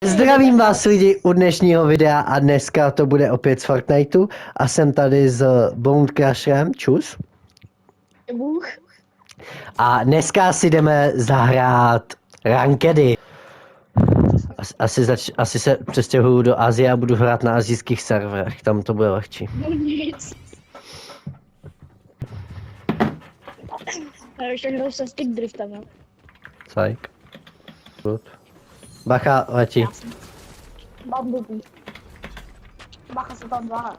Zdravím vás lidi u dnešního videa a dneska to bude opět z Fortniteu a jsem tady s Bone Crusherem, čus. A dneska si jdeme zahrát rankedy. Asi se přestěhuju do Asie a budu hrát na asijských serverech, tam to bude lehčí. Já ještě hraju se stick driftem, jo. Cajk. Bacha, letí. Bambupí. Bacha se tam váha.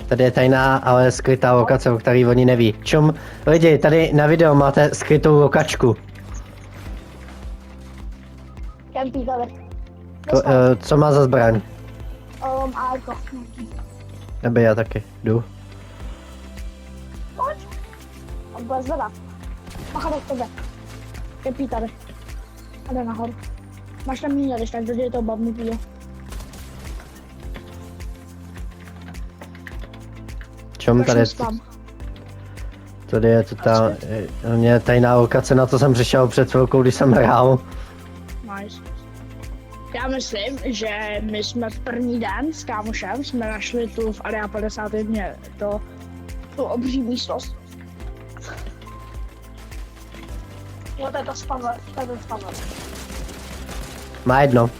Tady je tajná, ale skrytá lokace, o který oni neví. Čum, lidi, tady na video máte skrytou lokačku. Kempí tady. Co má za zbraň? Alko. Nebo já taky, jdu. Pojď. A bude zvedá. Bacha do tebe. Kempí tady. A jde nahoru. Máš tam míně, když tak dojde to bambupí, jo. Čum tady? Tady je totálně tajná lokace, na to jsem přišel před chvilkou, když jsem hrál. Nice. Já myslím, že my jsme v první den s kámošem jsme našli tu v Area 51 tu obří místnost. Jo, to je to spavle, Má jedno.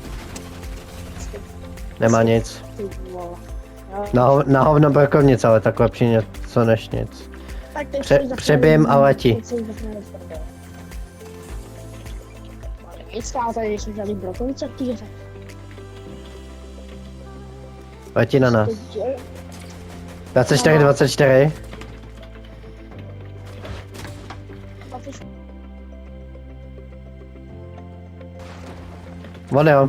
Nemá nic. Na hovno brokovnic, ale tak lepší něco než nic. Přebijem a letí. Tady jsou žádný brokovnice v týře. Letí na nás. 24, 24. On jo.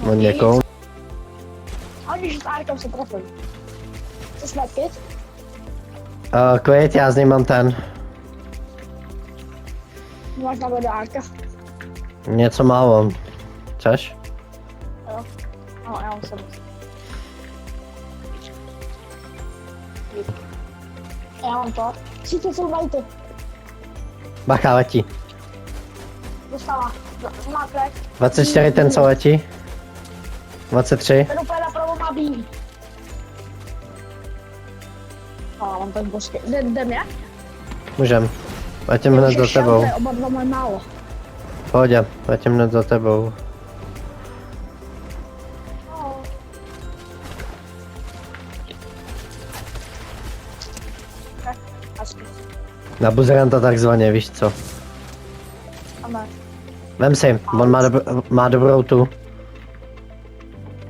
On někou. A když s Arkem se trefili. Co jsme kit? Klid, já z něj mám ten. Máš na do Arka? Něco málo. Chceš? Jo. No, já mám sebe. Já mám to. Cítíte, co mají ty? Bacha, letí. Dostala. Má crack. 24 ten, co letí. 23. Ten úplně napravo má bílý. A mám ten bosky. Jdem jak? Můžem. Letím hned za tebou. Oba dva mají málo. Pohodě, letím hned za tebou. Na buzeranta takzvaně, víš co? Vem si, on má dobrou tu.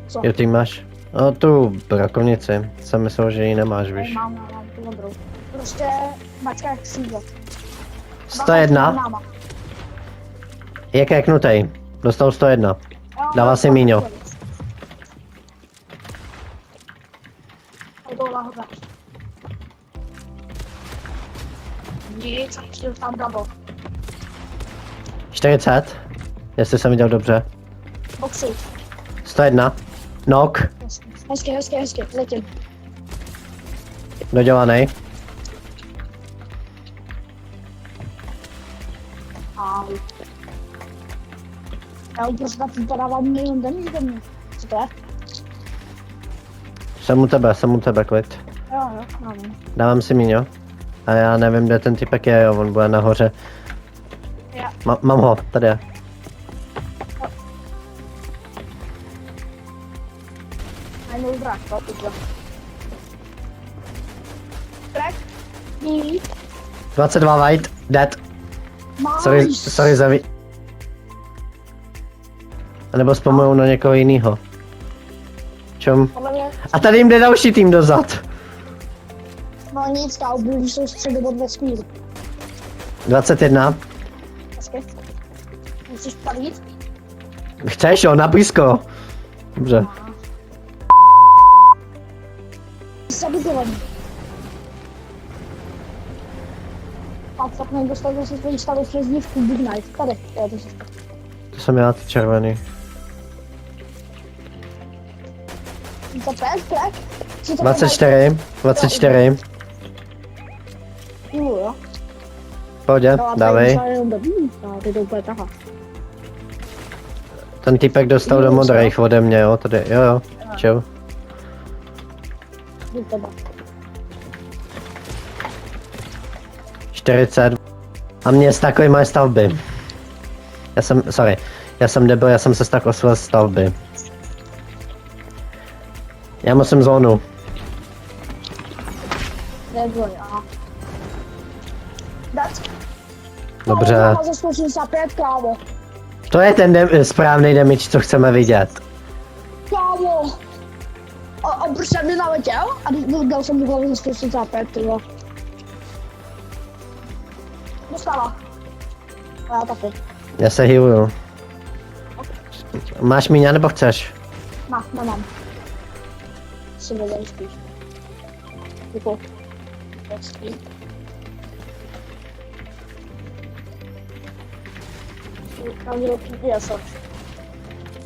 Co? Jo, ty máš. No tu brakovnici, jsem myslel, že ji nemáš, víš. Mám tu dobrou. Prostě mačka jak sídlo. 101. Je kreknutej. Dostal 101. Dává si míňo. Nic, a přijdu tam double. 40. Jestli jsem viděl dobře. Boxy. 101. Knock. Hezky, letím. Dodělanej. Já už prostě tak podávám milion damage do mě. Co to je? Jsem u tebe, klid. Jo, mám. Dávám si míňo. A já nevím, kde ten typek je, jo, on bude nahoře. Mám ho, tady je. Najmou zrak, to už jo. Track. Bílý. 22 white, dead. Sorry za A nebo vzpomenu na někoho jinýho. Čum? A tady jim jde další tým dozad. No nic, ta oblíží jsou středobod vesmíru. 21. Hezky. Musíš palít? Chceš jo, na blízko. Dobře. Zabudovaný. A tak nedostal zase svojí starou přezdívku Big Knight. Tady, to je to. To jsem já, ty červený. To track? 24. Jo. Pohodě, No a dávej. ty to úplně taha. Ten týpek dostal do modrých ode mě, jo, tady, jo. Čau. Jdu tebe. 40. A mě z takový moje stavby. Já jsem debil, já jsem se tak osvil stavby. Já musím zónu. Neboj, aha. Dať. Dobře. Kámo, za 165, kámo. To je ten správný damage, co chceme vidět. Kámo. A proč jsem mi naletěl? A dal jsem mu hlavu za 165, tyjo. Dostala. A já taky. Já se healuju. Máš míňa nebo chceš? Mám. Si vedem spíš. Děkuji. Hezký. Tam měl PPS.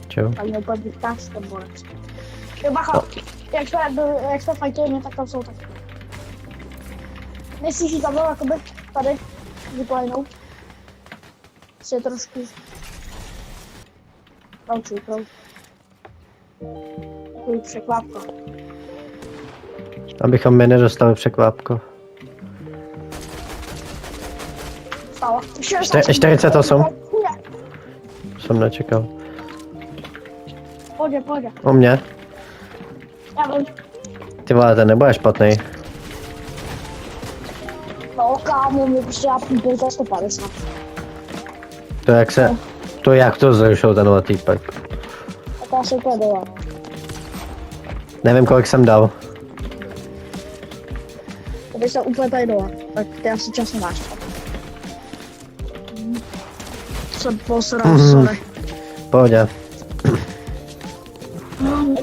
Čau. Tam měl úplně vytáz ten borec. Jo, bacha, jak se fajtujeme, tak tam jsou taky. Myslíš, že tam byl jakoby tady, vypojenou? Si je trošku... Pravčuj. Takový překvápka. Abychom mi nedostali překvápko. Stalo. 48. Jsem nečekal. Pojď. O mě? Já vím. Ty vole, ten nebude špatný. No kámo, mi prostě já půjdu za 150. To jak to zrušil tenhle týpek. Tak já se úplně dole. Nevím, kolik jsem dal. To by se úplně tady dole. Tak ty asi čas nemáš. Jsem posral, sorry. Pohodě.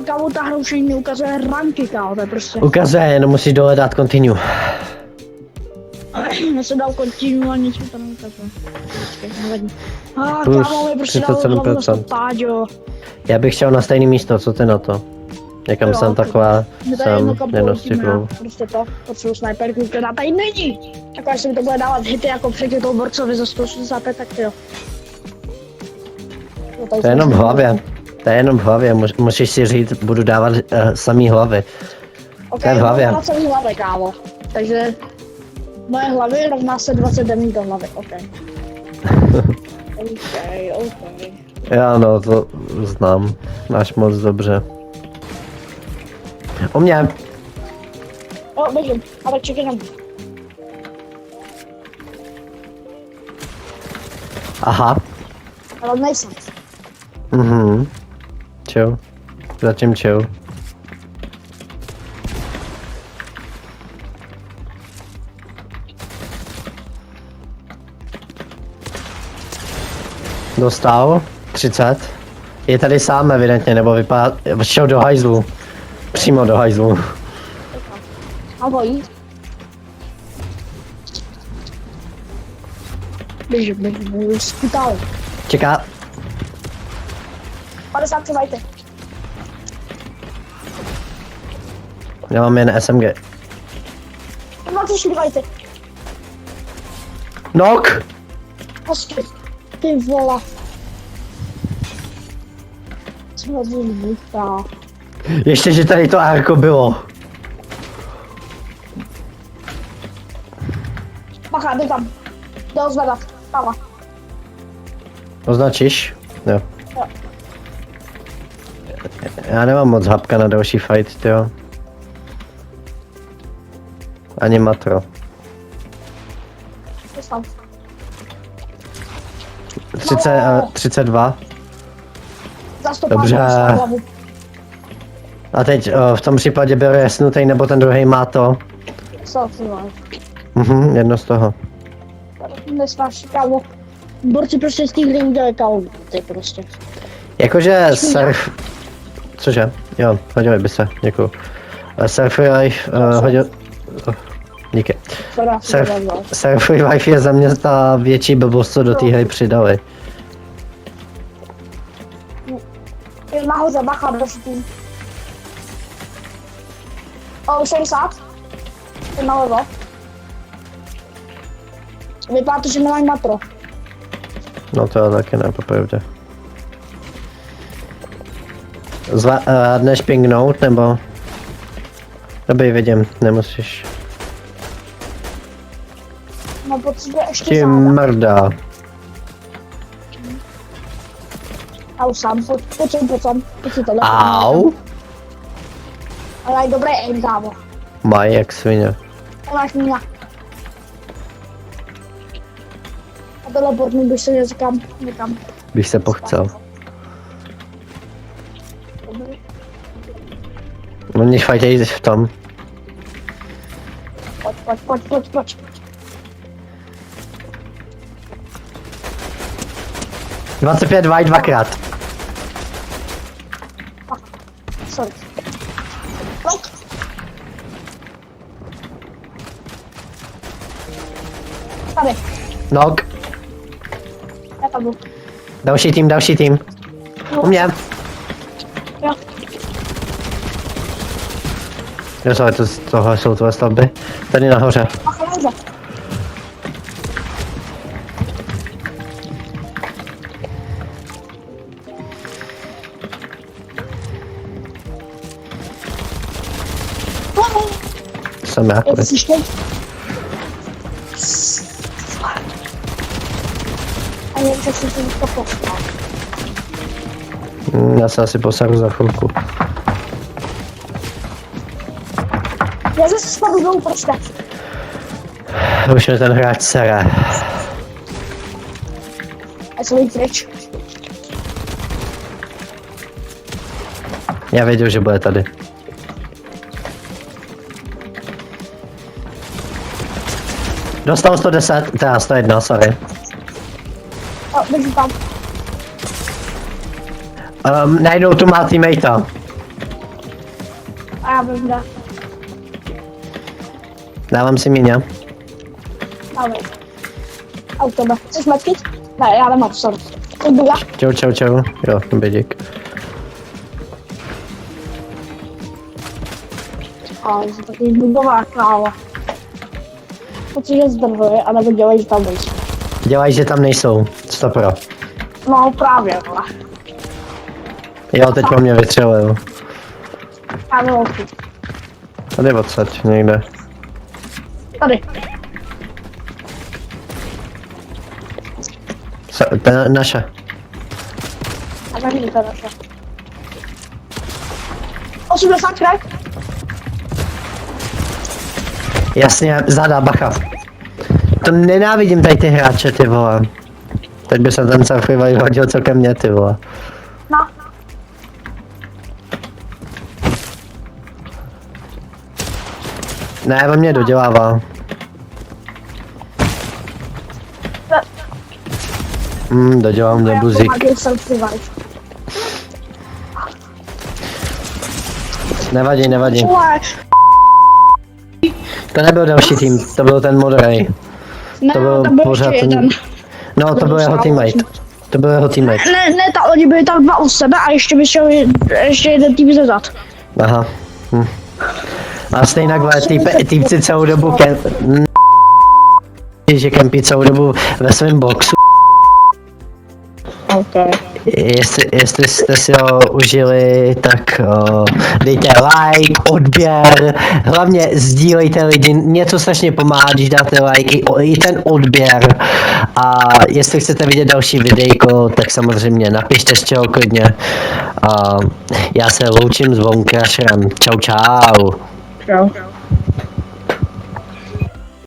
Kámo, ta hra už ani ukazuje ranky, kámo, to je prostě. Ukazuje, jenom musíš dole dát continue. Já jsem dal continue a nic mi to neukazuje. Počkej, nevadí. Plus Kámo, mi prostě dal 37%. hlavu za páďo. Já bych šel na stejné místo, co ty na to? Někam Jo, jsem takhle, My tady jedno jsem kapo nenostiklou. prostě to, potřebuji snajperku, která tady není. Tak až se mi to bude dávat hity jako předtím toho borcovi za 165, tak jo. No, To je jenom v hlavě. To je jenom v hlavě, musíš si říct, budu dávat samý hlavy. Ok, to je v hlavě. mám celý hlavy, kámo. Takže moje hlavy rovná se 20 demí do hlavy, ok. Ok. Já no, to znám. Máš moc dobře. O mě. O, běžím, ale čekaj na mě. Aha. Ale nejsem. Čau. Zatím čau. Dostal 30. Je tady sám evidentně, nebo vypadá, šel do hajzlu. Přímo do hajzlu. A bojí. Běžím, skutále. Čeká. 50 převajte. Já mám jen SMG. 24 vajte. Knock! Hezky. Ty vole. Co to vypadá? Ještě, že tady to arko bylo. Bacha, jde tam. Jde ho zvedat. Pava. Označíš? Jo. Jo. Já nemám moc hapka na další fight, jo. Ani matro. Jde tam. 32. Za 100 Dobře. hlavu. A teď v tom případě byl jasnutý, nebo ten druhý má to. Co, ty vole. Jedno z toho. Nesnáš, kámo. Borci prostě z té hry udělají kámo. Ty prostě. Jakože surf... Cože? Jo, hodili by se, děkuju. Surf Life hodil... Díky. Surf Life je za mě ta větší blbost, co do té hry přidali. Je nahoře, bacha, dostupný. O, 60. Je nalevo. Vypadá to, že nemají matro. No to taky ne, popravdě. Zvládneš pingnout, nebo? Dobrý, vidím, nemusíš. No potřebuje ještě Ti záda. mrdá. A už sám, pojď si telefon. Au. Ale mají dobré aim, kámo. Mají jak svině. Máš mína. A teleportní bych se někam. Bych se pochcel. Dobrý. Oni fajtějí v tom. Pojď. 25 vaj dvakrát. Sorry. Pojď. Tady, Nog. já tam jdu. Další tým. U mě. Jo. Jo, tohle jsou tvoje stavby. Tady nahoře. Ach, dobře. Jsem já. Je to ještě? A nevím, co si to poslal. Já se asi posaru za chvilku. Já zase spadl dolů, prostě. Už mě ten hráč sere. A co jít pryč? Já věděl, že bude tady. Dostal 110, teda 101, sorry. A, běží tam. Najdou tu má teammatea. A já běžím dál. Dávám si míně. Dáme. A u tebe. Chceš medkit? Ne, já nemám, sorry. Jdu já. Čau. Jo, bědík. A jsou takový dubová káva. Protože zdrhuji, anebo dělají, že tam nejsou. Dělají, že tam nejsou. 100%. No právě, vole. Jo, teď po mě vytřeluju. Já nemám tu. Tady odsaď, někde. Tady. Naše. A tady je to naše. 80 krát. Jasně, zadá, bacha. To nenávidím tady ty hráče, ty vole. Teď by se ten survival hodil co ke mně, ty vole. No. Ne, on mě dodělává. Dodělám mě buzík. Nevadí. To nebyl další tým, to byl ten modrej. Ne, To byl pořád ještě ten... jeden. No, to byl jeho teammate. To byl jeho teammate. Ne, oni byli tam dva u sebe a ještě by šel ještě jeden tým zezad. Aha. A stejně vole, týpci celou dobu že kempí celou dobu ve svém boxu. Okay. Jestli jste si ho užili, tak dejte like, odběr, hlavně sdílejte lidi, něco strašně pomáhá, když dáte like, i ten odběr. A jestli chcete vidět další videjko, tak samozřejmě napište z čeho klidně. Já se loučím s Voncrusherem. Čau. Čau.